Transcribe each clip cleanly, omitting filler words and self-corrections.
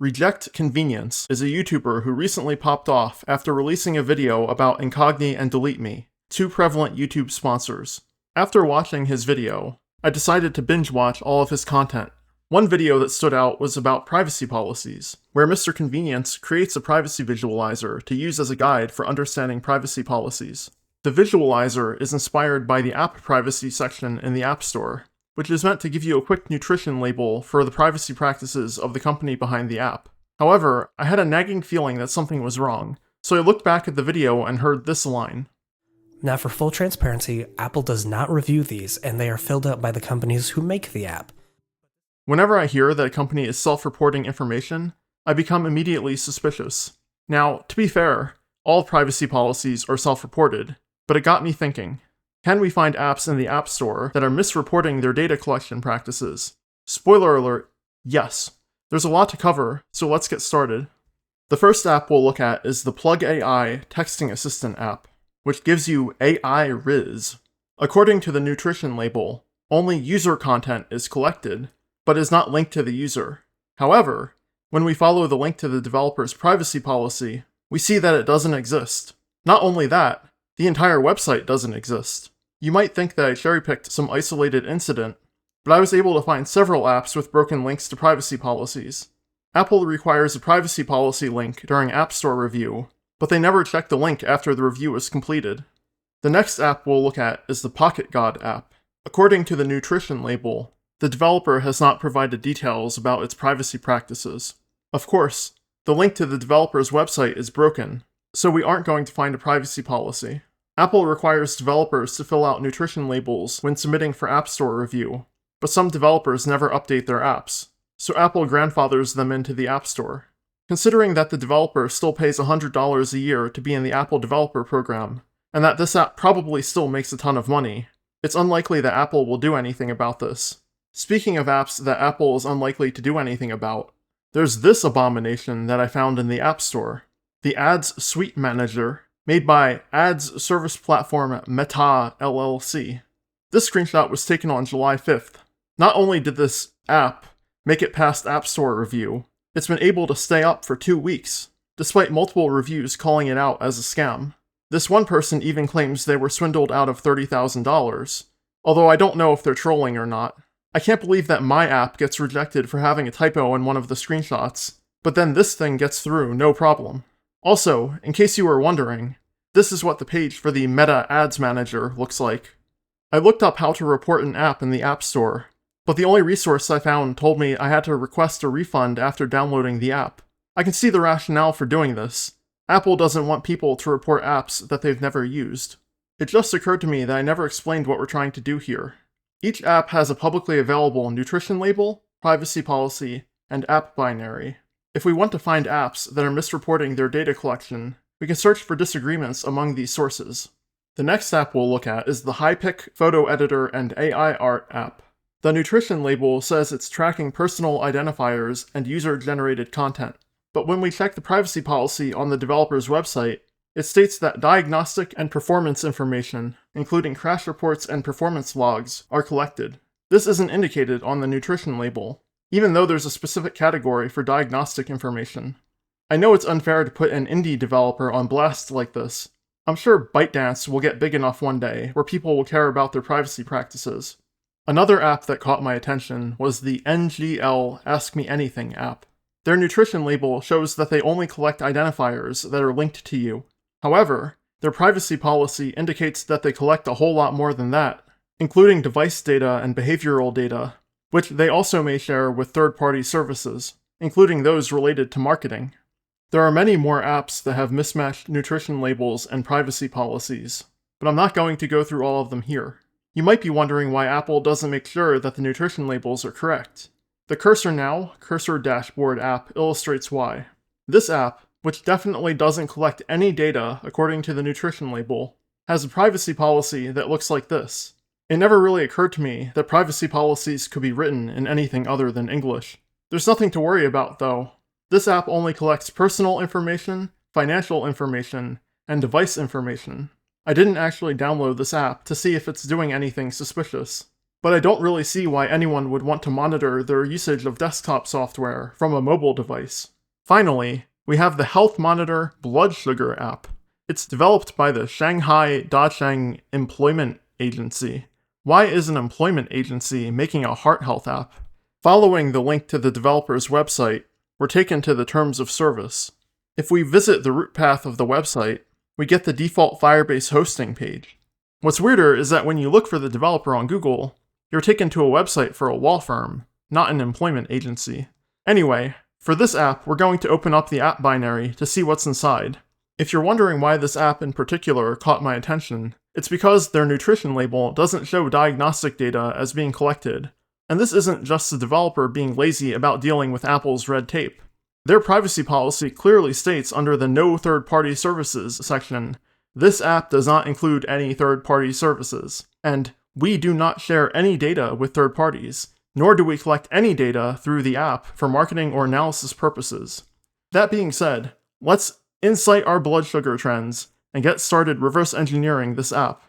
Reject Convenience is a YouTuber who recently popped off after releasing a video about Incogni and Delete Me, two prevalent YouTube sponsors. After watching his video, I decided to binge watch all of his content. One video that stood out was about privacy policies, where Mr. Convenience creates a privacy visualizer to use as a guide for understanding privacy policies. The visualizer is inspired by the app privacy section in the App Store, which is meant to give you a quick nutrition label for the privacy practices of the company behind the app. However, I had a nagging feeling that something was wrong, so I looked back at the video and heard this line. Now, for full transparency, Apple does not review these, and they are filled out by the companies who make the app. Whenever I hear that a company is self-reporting information, I become immediately suspicious. Now, to be fair, all privacy policies are self-reported, but it got me thinking. Can we find apps in the App Store that are misreporting their data collection practices? Spoiler alert, yes. There's a lot to cover, so let's get started. The first app we'll look at is the Plug AI texting assistant app, which gives you AI Riz. According to the nutrition label, only user content is collected, but is not linked to the user. However, when we follow the link to the developer's privacy policy, we see that it doesn't exist. Not only that, the entire website doesn't exist. You might think that I cherry-picked some isolated incident, but I was able to find several apps with broken links to privacy policies. Apple requires a privacy policy link during App Store review, but they never check the link after the review is completed. The next app we'll look at is the Pocket God app. According to the nutrition label, the developer has not provided details about its privacy practices. Of course, the link to the developer's website is broken, so we aren't going to find a privacy policy. Apple requires developers to fill out nutrition labels when submitting for App Store review, but some developers never update their apps, so Apple grandfathers them into the App Store. Considering that the developer still pays $100 a year to be in the Apple Developer Program, and that this app probably still makes a ton of money, it's unlikely that Apple will do anything about this. Speaking of apps that Apple is unlikely to do anything about, there's this abomination that I found in the App Store, the Ads Suite Manager, made by ads service platform Meta LLC. This screenshot was taken on July 5th. Not only did this app make it past App Store review, it's been able to stay up for 2 weeks, despite multiple reviews calling it out as a scam. This one person even claims they were swindled out of $30,000, although I don't know if they're trolling or not. I can't believe that my app gets rejected for having a typo in one of the screenshots, but then this thing gets through no problem. Also, in case you were wondering, this is what the page for the Meta Ads Manager looks like. I looked up how to report an app in the App Store, but the only resource I found told me I had to request a refund after downloading the app. I can see the rationale for doing this. Apple doesn't want people to report apps that they've never used. It just occurred to me that I never explained what we're trying to do here. Each app has a publicly available nutrition label, privacy policy, and app binary. If we want to find apps that are misreporting their data collection, we can search for disagreements among these sources. The next app we'll look at is the HiPic Photo Editor and AI Art app. The nutrition label says it's tracking personal identifiers and user-generated content, but when we check the privacy policy on the developer's website, it states that diagnostic and performance information, including crash reports and performance logs, are collected. This isn't indicated on the nutrition label, even though there's a specific category for diagnostic information. I know it's unfair to put an indie developer on blast like this. I'm sure ByteDance will get big enough one day where people will care about their privacy practices. Another app that caught my attention was the NGL Ask Me Anything app. Their nutrition label shows that they only collect identifiers that are linked to you. However, their privacy policy indicates that they collect a whole lot more than that, including device data and behavioral data, which they also may share with third-party services, including those related to marketing. There are many more apps that have mismatched nutrition labels and privacy policies, but I'm not going to go through all of them here. You might be wondering why Apple doesn't make sure that the nutrition labels are correct. The Cursor Now Cursor Dashboard app illustrates why. This app, which definitely doesn't collect any data according to the nutrition label, has a privacy policy that looks like this. It never really occurred to me that privacy policies could be written in anything other than English. There's nothing to worry about, though. This app only collects personal information, financial information, and device information. I didn't actually download this app to see if it's doing anything suspicious. but I don't really see why anyone would want to monitor their usage of desktop software from a mobile device. Finally, we have the Health Monitor Blood Sugar app. It's developed by the Shanghai Dacheng Employment Agency. Why is an employment agency making a heart health app? Following the link to the developer's website, we're taken to the terms of service. If we visit the root path of the website, we get the default Firebase hosting page. What's weirder is that when you look for the developer on Google, you're taken to a website for a law firm, not an employment agency. Anyway, for this app, we're going to open up the app binary to see what's inside. If you're wondering why this app in particular caught my attention, it's because their nutrition label doesn't show diagnostic data as being collected. And this isn't just the developer being lazy about dealing with Apple's red tape. Their privacy policy clearly states under the No Third-Party Services section, this app does not include any third-party services, and we do not share any data with third parties, nor do we collect any data through the app for marketing or analysis purposes. That being said, let's insight our blood sugar trends and get started reverse engineering this app.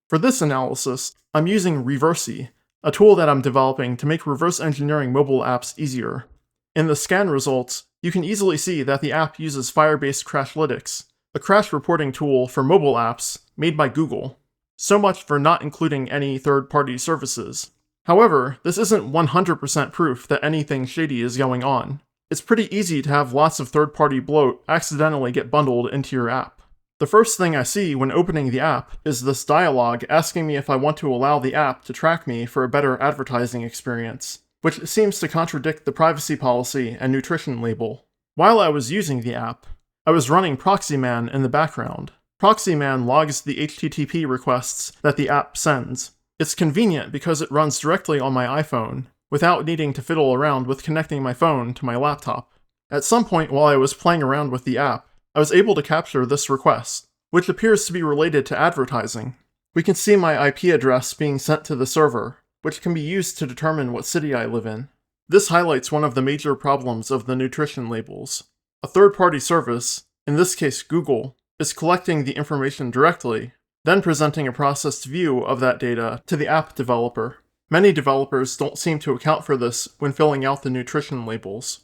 For this analysis, I'm using Reversy, a tool that I'm developing to make reverse engineering mobile apps easier. In the scan results, you can easily see that the app uses Firebase Crashlytics, a crash reporting tool for mobile apps made by Google. So much for not including any third-party services. However, this isn't 100% proof that anything shady is going on. It's pretty easy to have lots of third-party bloat accidentally get bundled into your app. The first thing I see when opening the app is this dialog asking me if I want to allow the app to track me for a better advertising experience, which seems to contradict the privacy policy and nutrition label. While I was using the app, I was running Proxyman in the background. Proxyman logs the HTTP requests that the app sends. It's convenient because it runs directly on my iPhone, without needing to fiddle around with connecting my phone to my laptop. At some point while I was playing around with the app, I was able to capture this request, which appears to be related to advertising. We can see my IP address being sent to the server, which can be used to determine what city I live in. This highlights one of the major problems of the nutrition labels. A third-party service, in this case Google, is collecting the information directly, then presenting a processed view of that data to the app developer. Many developers don't seem to account for this when filling out the nutrition labels.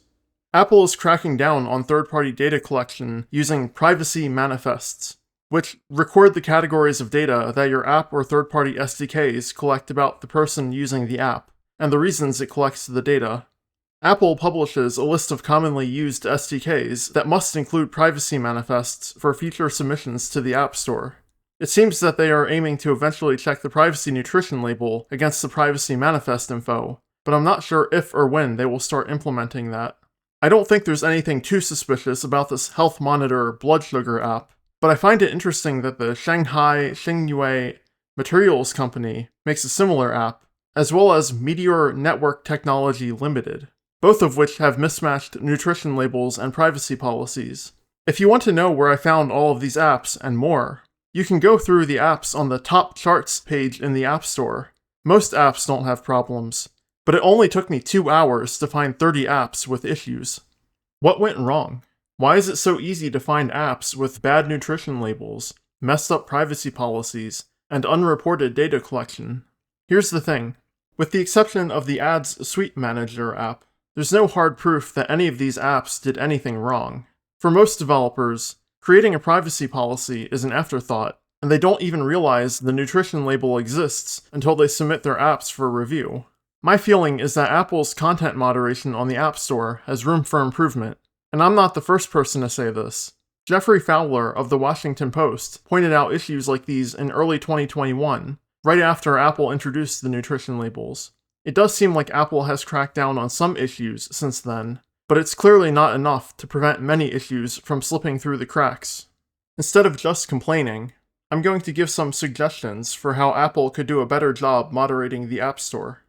Apple is cracking down on third-party data collection using privacy manifests, which record the categories of data that your app or third-party SDKs collect about the person using the app, and the reasons it collects the data. Apple publishes a list of commonly used SDKs that must include privacy manifests for future submissions to the App Store. It seems that they are aiming to eventually check the privacy nutrition label against the privacy manifest info, but I'm not sure if or when they will start implementing that. I don't think there's anything too suspicious about this Health Monitor Blood Sugar app, but I find it interesting that the Shanghai Xingyue Materials Company makes a similar app, as well as Meteor Network Technology Limited, both of which have mismatched nutrition labels and privacy policies. If you want to know where I found all of these apps and more, you can go through the apps on the top charts page in the App Store. Most apps don't have problems, but it only took me 2 hours to find 30 apps with issues. What went wrong? Why is it so easy to find apps with bad nutrition labels, messed up privacy policies, and unreported data collection? Here's the thing. With the exception of the Ads Suite Manager app, there's no hard proof that any of these apps did anything wrong. For most developers, creating a privacy policy is an afterthought, and they don't even realize the nutrition label exists until they submit their apps for review. My feeling is that Apple's content moderation on the App Store has room for improvement, and I'm not the first person to say this. Jeffrey Fowler of The Washington Post pointed out issues like these in early 2021, right after Apple introduced the nutrition labels. It does seem like Apple has cracked down on some issues since then, but it's clearly not enough to prevent many issues from slipping through the cracks. Instead of just complaining, I'm going to give some suggestions for how Apple could do a better job moderating the App Store.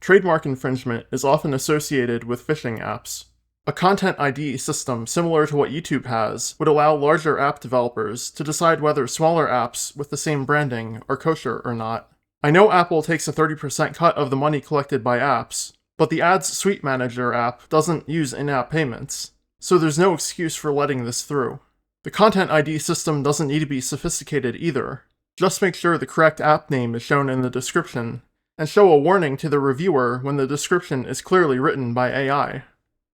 Trademark infringement is often associated with phishing apps. A content ID system similar to what YouTube has would allow larger app developers to decide whether smaller apps with the same branding are kosher or not. I know Apple takes a 30% cut of the money collected by apps, but the Ads Suite Manager app doesn't use in-app payments, so there's no excuse for letting this through. The Content ID system doesn't need to be sophisticated either. Just make sure the correct app name is shown in the description, and show a warning to the reviewer when the description is clearly written by AI.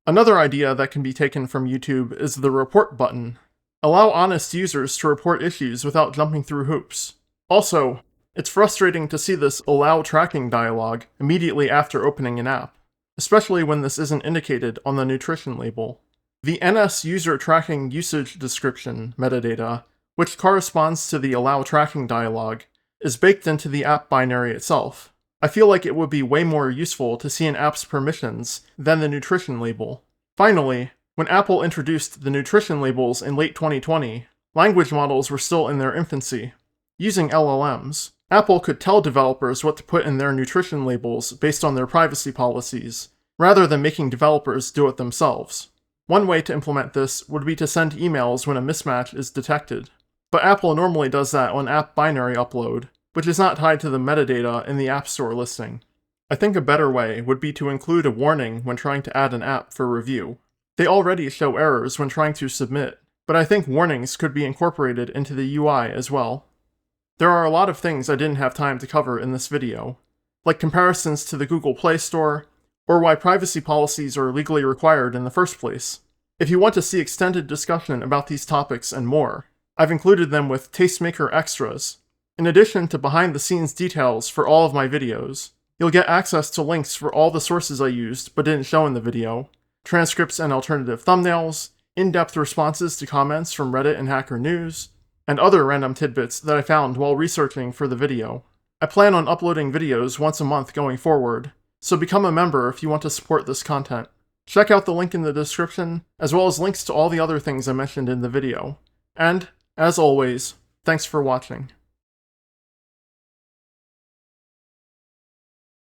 Another idea that can be taken from YouTube is the report button. Allow honest users to report issues without jumping through hoops. Also, it's frustrating to see this allow tracking dialog immediately after opening an app, especially when this isn't indicated on the nutrition label. The NS user tracking usage description metadata, which corresponds to the allow tracking dialog, is baked into the app binary itself. I feel like it would be way more useful to see an app's permissions than the nutrition label. Finally, when Apple introduced the nutrition labels in late 2020, language models were still in their infancy. Using LLMs, Apple could tell developers what to put in their nutrition labels based on their privacy policies, rather than making developers do it themselves. One way to implement this would be to send emails when a mismatch is detected. But Apple normally does that on app binary upload, which is not tied to the metadata in the App Store listing. I think a better way would be to include a warning when trying to add an app for review. They already show errors when trying to submit, but I think warnings could be incorporated into the UI as well. There are a lot of things I didn't have time to cover in this video, like comparisons to the Google Play Store, or why privacy policies are legally required in the first place. If you want to see extended discussion about these topics and more, I've included them with Tastemaker Extras. In addition to behind-the-scenes details for all of my videos, you'll get access to links for all the sources I used but didn't show in the video, transcripts and alternative thumbnails, in-depth responses to comments from Reddit and Hacker News, and other random tidbits that I found while researching for the video. I plan on uploading videos once a month going forward, so become a member if you want to support this content. Check out the link in the description, as well as links to all the other things I mentioned in the video. And, as always, thanks for watching.